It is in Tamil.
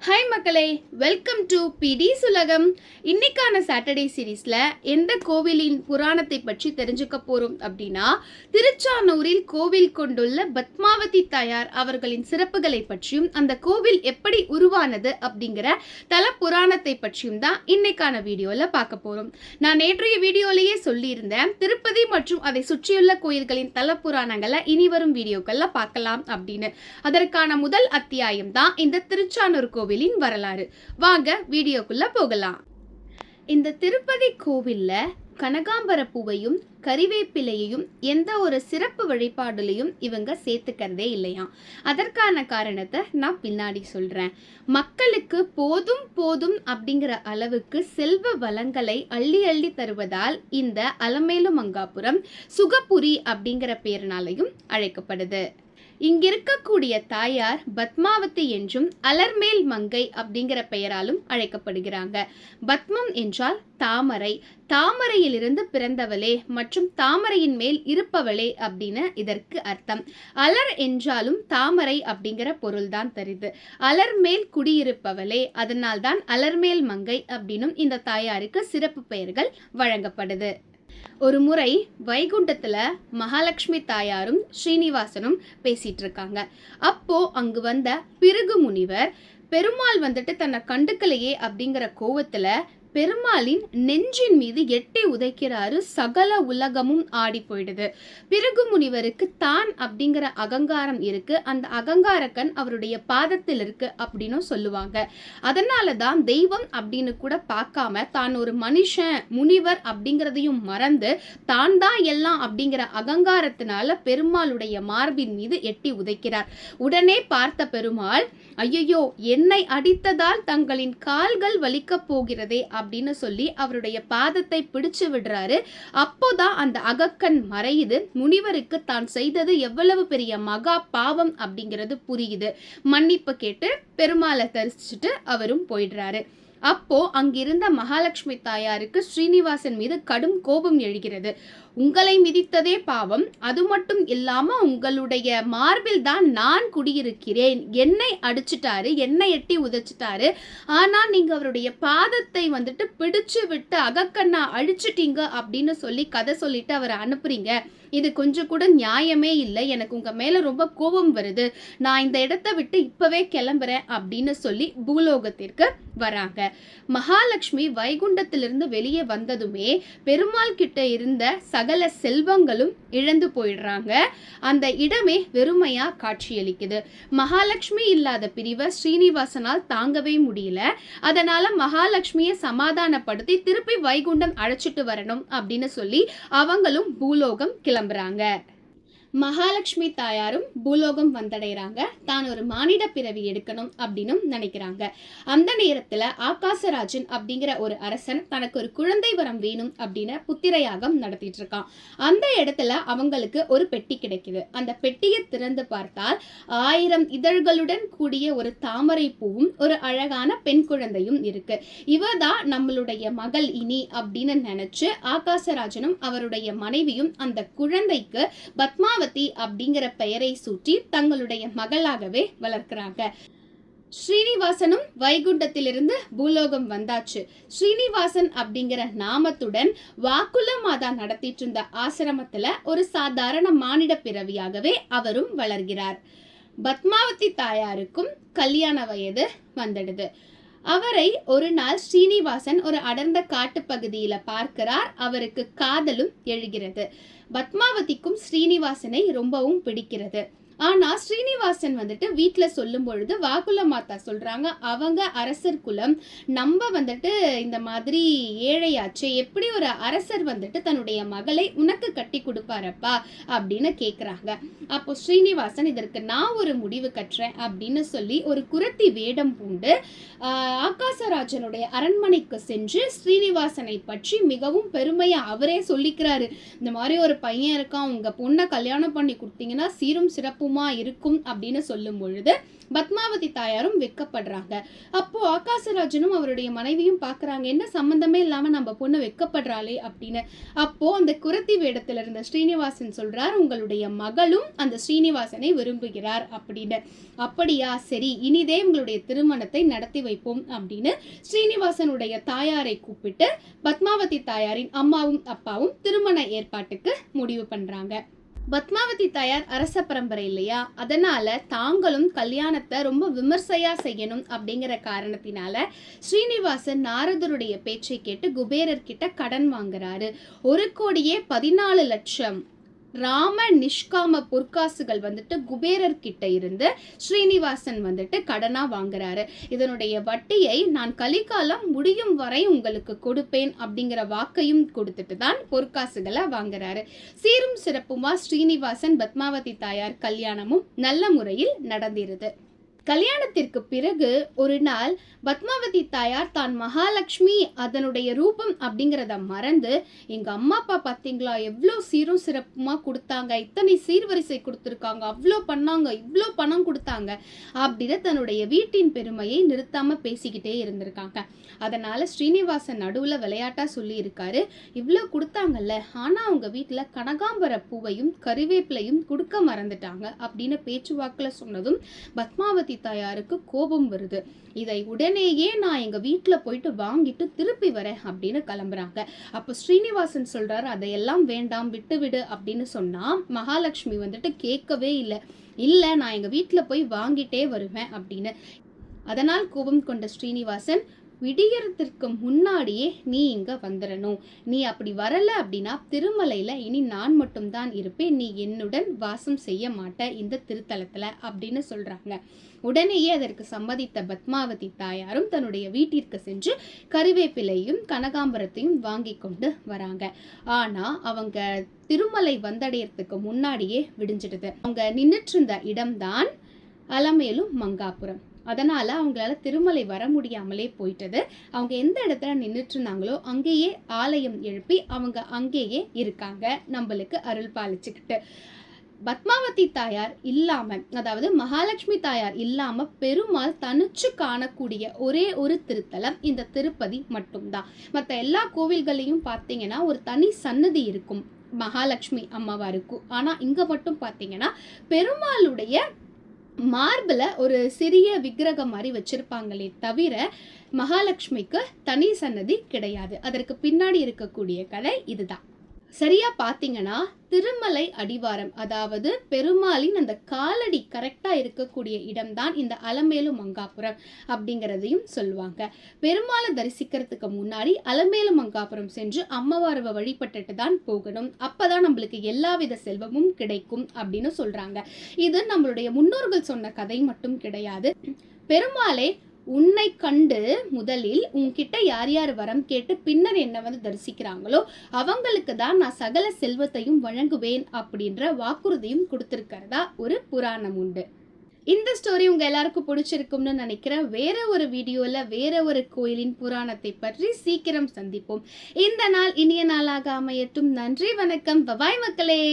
ஹாய் மக்களே, வெல்கம் டு பிடி சுலகம். இன்னைக்கான சாட்டர்டே சீரீஸில் எந்த கோவிலின் புராணத்தை பற்றி தெரிஞ்சுக்க போகிறோம் அப்படின்னா, திருச்சானூரில் கோவில் கொண்டுள்ள பத்மாவதி தாயார் அவர்களின் சிறப்புகளை பற்றியும் அந்த கோவில் எப்படி உருவானது அப்படிங்கிற தல புராணத்தை பற்றியும் தான் இன்னைக்கான வீடியோவில் பார்க்க போகிறோம். நான் நேற்றைய வீடியோலேயே சொல்லியிருந்தேன், திருப்பதி மற்றும் அதை சுற்றியுள்ள கோயில்களின் தல புராணங்களை இனி வரும் வீடியோக்களில் பார்க்கலாம் அப்படின்னு. அதற்கான முதல் அத்தியாயம் தான் இந்த திருச்சானூர் கோவிலின் வரலாறு. வாங்க வீடியோக்குள்ள போகலாம். இந்த திருப்பதி கோவில்ல கனகாம்பர பூவையும் கறிவேப்பிலையையும் எந்த ஒரு சிறப்பு வழிபாடுலையும் இவங்க சேர்த்துக்கிறதே இல்லையா. அதற்கான காரணத்தை நான் பின்னாடி சொல்றேன். மக்களுக்கு போதும் போதும் அப்படிங்கிற அளவுக்கு செல்வ வளங்களை அள்ளி அள்ளி தருவதால் இந்த அலமேலுமங்காபுரம் சுகபுரி அப்படிங்கிற பேரினாலையும் அழைக்கப்படுது. இங்கிருக்கக்கூடிய தாயார் பத்மாவதி என்றும் அலர்மேல் மங்கை அப்படிங்கிற பெயராலும் அழைக்கப்படுகிறாங்க. பத்மம் என்றால் தாமரை, தாமரையிலிருந்து பிறந்தவளே மற்றும் தாமரையின் மேல் இருப்பவளே அப்படின்னு இதற்கு அர்த்தம். அலர் என்றாலும் தாமரை அப்படிங்கிற பொருள்தான் தருது. அலர் மேல் குடியிருப்பவளே, அதனால்தான் அலர்மேல் மங்கை அப்படின்னும் இந்த தாயாருக்கு சிறப்பு பெயர்கள் வழங்கப்படுது. ஒரு முறை வைகுண்டத்துல மகாலட்சுமி தாயாரும் ஸ்ரீனிவாசனும் பேசிட்டு இருக்காங்க. அப்போ அங்கு வந்த பிருகு முனிவர் பெருமாள் தன்னை கண்டுக்கலையே அப்படிங்கிற கோவத்துல பெருமாளின் நெஞ்சின் மீது எட்டி உதைக்கிறாரு. சகல உலகமும் ஆடி போயிடுது. பிருகு முனிவருக்கு தான் அப்படிங்கிற அகங்காரம் இருக்கு. அந்த அகங்காரக்கண் அவருடைய பாதத்தில் இருக்கு அப்படின்னு சொல்லுவாங்க. அதனாலதான் தெய்வம் அப்படின்னு கூட பார்க்காம தான் ஒரு மனுஷன் முனிவர் அப்படிங்கிறதையும் மறந்து தான் தான் எல்லாம் அப்படிங்கிற அகங்காரத்தினால பெருமாளுடைய மார்பின் மீது எட்டி உதைக்கிறார். உடனே பார்த்த பெருமாள், ஐயோ என்னை அடித்ததால் தங்களின் கால்கள் வலிக்க போகிறதே அப்படின்னு சொல்லி அவருடைய பாதத்தை பிடிச்சு விடுறாரு. அப்போதான் அந்த அகக்கண் மறையுது. முனிவருக்கு தான் செய்தது எவ்வளவு பெரிய மகா பாவம் அப்படிங்கிறது புரியுது. மன்னிப்பு கேட்டு பெருமாளை தரிசிச்சுட்டு அவரும் போயிடுறாரு. அப்போ அங்கிருந்த மகாலட்சுமி தாயாருக்கு ஸ்ரீனிவாசன் மீது கடும் கோபம் எழுகிறது. உங்களை மிதித்ததே பாவம், அது மட்டும் இல்லாம உங்களுடைய மார்பில் தான் நான் குடியிருக்கிறேன், என்னை அடிச்சுட்டாரு, என்னை எட்டி உதைச்சிட்டாரு. ஆனா நீங்க அவருடைய பாதத்தை பிடிச்சு விட்டு அகக்கண்ணா அழிச்சிட்டீங்க அப்படின்னு சொல்லி கதை சொல்லிட்டு அவரை அனுப்புறீங்க. இது கொஞ்சம் கூட நியாயமே இல்லை. எனக்கு உங்க மேல ரொம்ப கோபம் வருது. நான் இந்த இடத்தை விட்டு இப்பவே கிளம்புறேன் அப்படின்னு சொல்லி பூலோகத்திற்கு வராங்க. மகாலட்சுமி வைகுண்டத்திலிருந்து வெளியே வந்ததுமே பெருமாள் கிட்ட இருந்த சகல செல்வங்களும் இழந்து போயிடுறாங்க. அந்த இடமே வெறுமையா காட்சியளிக்குது. மகாலட்சுமி இல்லாத பிரிவை ஸ்ரீனிவாசனால் தாங்கவே முடியல. அதனால மகாலட்சுமியை சமாதானப்படுத்தி திருப்பி வைகுண்டம் அழைச்சிட்டு வரணும் அப்படின்னு சொல்லி அவங்களும் பூலோகம் கிளம்புறாங்க. மகாலட்சுமி தாயாரும் பூலோகம் வந்தடைகிறாங்க. தான் ஒரு மானிட பிறவி எடுக்கணும் அப்படின்னு நினைக்கிறாங்க. அந்த நேரத்துல ஆகாசராஜன் அப்படிங்கிற ஒரு அரசன் தனக்கு ஒரு குழந்தை வரம் வேணும் அப்படின்னு புத்திரயாகம் நடத்திட்டு இருக்கான். அந்த இடத்துல அவங்களுக்கு ஒரு பெட்டி கிடைக்குது. அந்த பெட்டியை திறந்து பார்த்தால் 1000 இதழ்களுடன் கூடிய ஒரு தாமரை பூவும் ஒரு அழகான பெண் குழந்தையும் இருக்கு. இவதான் நம்மளுடைய மகள் இனி அப்படின்னு நினைச்சு ஆகாசராஜனும் அவருடைய மனைவியும் அந்த குழந்தைக்கு பத்மாவதி அப்படிங்கிற பெயரை சூட்டி தங்களுடைய மகளாகவே வளர்க்கிறாங்க. ஸ்ரீனிவாசனும் வைகுண்டத்திலிருந்து பூலோகம் வந்தாச்சு. ஸ்ரீனிவாசன் அப்படிங்கிற நாமத்துடன் வாக்குல மாதா நடத்திட்டு இருந்த ஆசிரமத்துல ஒரு சாதாரண மானிட பிறவியாகவே அவரும் வளர்கிறார். பத்மாவதி தாயாருக்கும் கல்யாண வயது வந்துடுது. அவரை ஒரு நாள் ஸ்ரீனிவாசன் ஒரு அடர்ந்த காட்டு பகுதியில பார்க்கிறார். அவருக்கு காதலும் எழுகிறது. பத்மாவதிக்கும் ஸ்ரீனிவாசனை ரொம்பவும் பிடிக்கிறது. ஆனா ஸ்ரீனிவாசன் வீட்டுல சொல்லும் பொழுது வாக்குல மாதா சொல்றாங்க, அவங்க அரசர் குலம், நம்ம இந்த மாதிரி ஏழையாச்சு, எப்படி ஒரு அரசர் தன்னுடைய மகளை உனக்கு கட்டி கொடுப்பாரப்பா அப்படின்னு கேக்குறாங்க. அப்போ ஸ்ரீனிவாசன், இதற்கு நான் ஒரு முடிவு கட்டுறேன் அப்படின்னு சொல்லி ஒரு குரத்தி வேடம் பூண்டு ஆகாசராஜனுடைய அரண்மனைக்கு சென்று ஸ்ரீனிவாசனை பற்றி மிகவும் பெருமையா அவரே சொல்லிக்கிறாரு. இந்த மாதிரி ஒரு பையன் இருக்கான், உங்க பொண்ணை கல்யாணம் பண்ணி கொடுத்தீங்கன்னா சீரும் சிறப்பு சிறப்புமா இருக்கும் அப்படின்னு சொல்லும் பொழுது பத்மாவதி தாயாரும் வெக்கப்படுறாங்க. அப்போ ஆகாசராஜனும் அவருடைய மனைவியும் பாக்குறாங்க, என்ன சம்பந்தமே இல்லாம நம்ம பொண்ணு வெக்கப்படுறாளே அப்படின்னு. அப்போ அந்த குரத்தி வேடத்துல இருந்த ஸ்ரீனிவாசன் சொல்றார், உங்களுடைய மகளும் அந்த ஸ்ரீனிவாசனை விரும்புகிறார் அப்படின்னு. அப்படியா, சரி, இனிதே உங்களுடைய திருமணத்தை நடத்தி வைப்போம் அப்படின்னு ஸ்ரீனிவாசனுடைய தாயாரை கூப்பிட்டு பத்மாவதி தாயாரின் அம்மாவும் அப்பாவும் திருமண ஏற்பாட்டுக்கு முடிவு பண்றாங்க. பத்மாவதி தாயார் அரச பரம்பரை இல்லையா, அதனால தாங்களும் கல்யாணத்தை ரொம்ப விமர்சையா செய்யணும் அப்படிங்கிற காரணத்தினால ஸ்ரீனிவாசன் நாரதருடைய பேச்சை கேட்டு குபேரர் கிட்ட கடன் வாங்குறாரு. 1,14,00,000 ராம நிஷ்காம பொற்காசுகள் வந்துட்டு குபேரர் கிட்ட இருந்து ஸ்ரீனிவாசன் வந்துட்டு கடனா வாங்குறாரு. இதனுடைய வட்டியை நான் கலிகாலம் முடியும் வரை உங்களுக்கு கொடுப்பேன் அப்படிங்கிற வாக்கையும் கொடுத்துட்டு தான் பொற்காசுகளை வாங்குறாரு. சீரும் சிறப்புமா ஸ்ரீனிவாசன் பத்மாவதி தாயார் கல்யாணமும் நல்ல முறையில் நடந்திருது. கல்யாணத்திற்கு பிறகு ஒரு நாள் பத்மாவதி தாயார் தான் மகாலட்சுமி அதனுடைய ரூபம் அப்படிங்கிறத மறந்து, எங்க அம்மா அப்பா பார்த்தீங்களா எவ்வளோ சீரும் சிறப்புமா கொடுத்தாங்க, இத்தனை சீர்வரிசை கொடுத்துருக்காங்க, அவ்வளோ பண்ணாங்க, இவ்வளோ பணம் கொடுத்தாங்க அப்படின்னு தன்னுடைய வீட்டின் பெருமையை நிறுத்தாம பேசிக்கிட்டே இருந்திருக்காங்க. அதனால ஸ்ரீனிவாசன் நடுவுல விளையாட்டா சொல்லி இருக்காரு, இவ்வளோ கொடுத்தாங்கல்ல, ஆனா அவங்க வீட்டுல கனகாம்பர பூவையும் கறிவேப்பிலையும் கொடுக்க மறந்துட்டாங்க அப்படின்னு பேச்சுவாக்குல சொன்னதும் பத்மாவதி தாயாருக்கு கோபம் வருது. இதை உடனேயே நான் எங்க வீட்டுல போயிட்டு வாங்கிட்டு திருப்பி வரேன் அப்படின்னு கிளம்புறாங்க. அப்ப ஸ்ரீனிவாசன் சொல்றாரு, அதையெல்லாம் வேண்டாம், விட்டுவிடு அப்படின்னு சொன்னா மகாலட்சுமி வந்துட்டு கேட்கவே இல்லை, நான் எங்க வீட்டுல போய் வாங்கிட்டே வருவேன் அப்படின்னு. அதனால் கோபம் கொண்ட ஸ்ரீனிவாசன், விடியறதுக்கு முன்னாடியே நீ இங்க வந்துடணும், நீ அப்படி வரல அப்படின்னா திருமலையில இனி நான் மட்டும்தான் இருப்பேன், நீ என்னுடன் வாசம் செய்ய மாட்ட இந்த திருத்தலத்துல அப்படின்னு சொல்றாங்க. உடனேயே அதற்கு சம்மதித்த பத்மாவதி தாயாரும் தன்னுடைய வீட்டிற்கு சென்று கறிவேப்பிலையும் கனகாம்பரத்தையும் வாங்கி கொண்டு வராங்க. ஆனா அவங்க திருமலை வந்தடையறதுக்கு முன்னாடியே விடிஞ்சிடுது. அவங்க நின்றுட்டு இருந்த இடம்தான் அலமேலும் மங்காபுரம். அதனால அவங்களால திருமலை வர முடியாமலே போயிட்டது. அவங்க எந்த இடத்துல நின்றுட்டு இருந்தாங்களோ அங்கேயே ஆலயம் எழுப்பி அவங்க அங்கேயே இருக்காங்க, நம்மளுக்கு அருள் பாலிச்சுக்கிட்டு. பத்மாவதி தாயார் இல்லாம, அதாவது மகாலட்சுமி தாயார் இல்லாம பெருமாள் தனிச்சு காணக்கூடிய ஒரே ஒரு திருத்தலம் இந்த திருப்பதி மட்டும்தான். மற்ற எல்லா கோவில்களையும் பார்த்தீங்கன்னா ஒரு தனி சன்னதி இருக்கும் மகாலட்சுமி அம்மாவாருக்கு. ஆனா இங்க மட்டும் பார்த்தீங்கன்னா பெருமாளுடைய மார்பில் ஒரு சிறிய விக்கிரகம் மாதிரி வச்சிருப்பாங்களே தவிர மகாலட்சுமிக்கு தனி சன்னதி கிடையாது. அதற்கு பின்னாடி இருக்கக்கூடிய கதை இதுதான். சரியா பாத்தீங்கன்னா திருமலை அடிவாரம், அதாவது பெருமாளின் அந்த காலடி கரெக்டா இருக்கக்கூடிய இடம்தான் இந்த அலமேலு மங்காபுரம் அப்படிங்கிறதையும் சொல்லுவாங்க. பெருமாளை தரிசிக்கிறதுக்கு முன்னாடி அலமேலு மங்காபுரம் சென்று அம்மவாரவை வழிபட்டுட்டு தான் போகணும், அப்பதான் நம்மளுக்கு எல்லாவித செல்வமும் கிடைக்கும் அப்படின்னு சொல்றாங்க. இது நம்மளுடைய முன்னோர்கள் சொன்ன கதை மட்டும் கிடையாது. பெருமாளே உன்னை கண்டு முதலில் உன்கிட்ட யார் யார் வரம் கேட்டு பின்னர் என்ன தரிசிக்கிறாங்களோ அவங்களுக்கு தான் நான் சகல செல்வத்தையும் வழங்குவேன் அப்படின்ற வாக்குறுதியும் கொடுத்திருக்கிறதா ஒரு புராணம் உண்டு. இந்த ஸ்டோரி உங்க எல்லாருக்கும் பிடிச்சிருக்கும்னு நினைக்கிறேன். வேற ஒரு வீடியோல வேற ஒரு கோயிலின் புராணத்தை பற்றி சீக்கிரம் சந்திப்போம். இந்த நாள் இனிய நாளாக அமையட்டும். நன்றி, வணக்கம், பபாய் மக்களே.